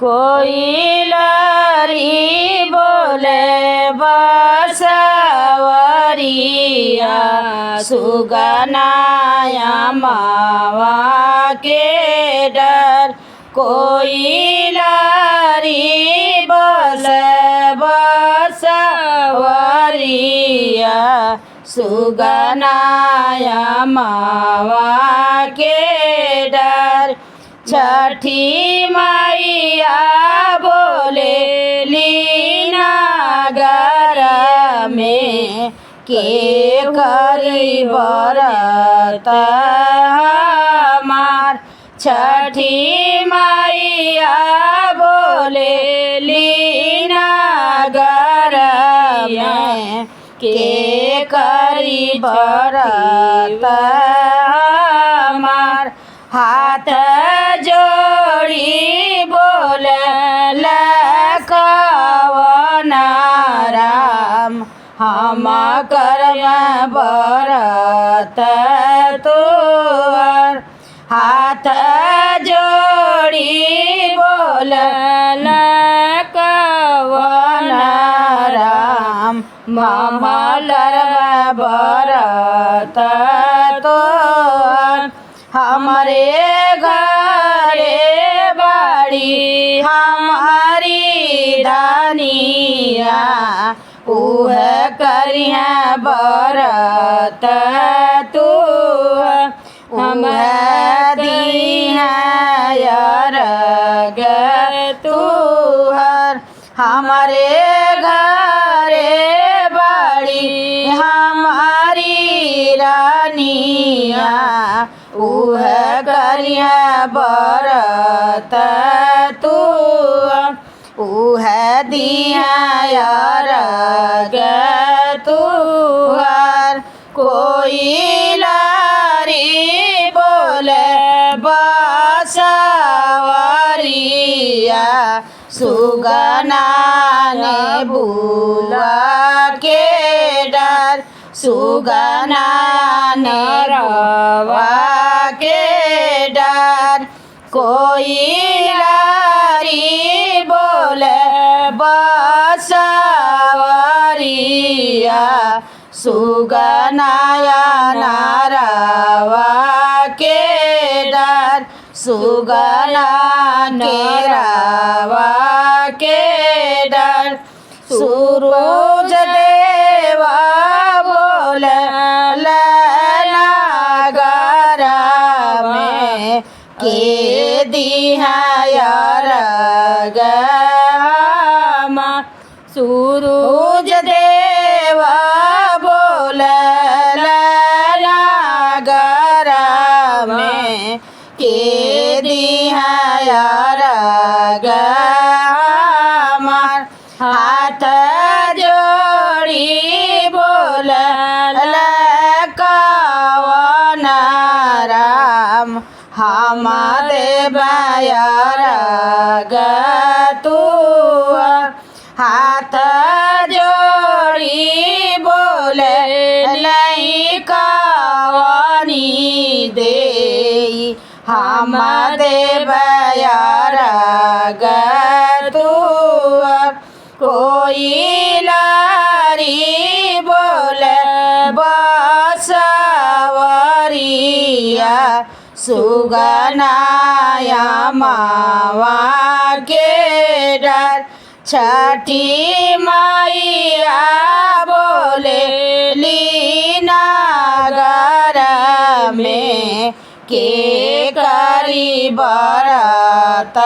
कोयलरी बोले बसवरिया सुगनाया मावा के डर। कोयलरी बोले बसवरिया सुगनाया मावा के डर। छठी मैया बोले लीनागर में के करी बरत हमार। छठी मैया बोले लीनागर में के करी बरत हमार। हाथ जोड़ी बोले कवन राम हम करम बरत तोर। हाथ जोड़ी बोले कवन राम हम करम बरत तोर। हमारे घरे बाड़ी हमारी धनिया उह करिया बरत तू। उह दिया तुहर। हमारे घरे बाड़ी हमारी रानिया उह करिया बरत तू। उह दिया तुहर। कोयलरी बोले बसवरिया सुगना ने बुला के डर। सुगना ने रवा के डर। कोयलरी बोले बसवरिया सुगनाया नारवा के डर। सुगना नेरवा के डर। सूरज देवा बोले नगर में के दिया सूरज देवा बोले नगर में के दिया हाथ जोड़ी बोले कवन राम हम देवया तू। हाथ जोड़ी बोले नहीं कवनी दे हम देवया तू। कोयलरी बोले बसवरिया सुगनाया मावा के डर। छठी मैया बोले लीनागर में के करी बरत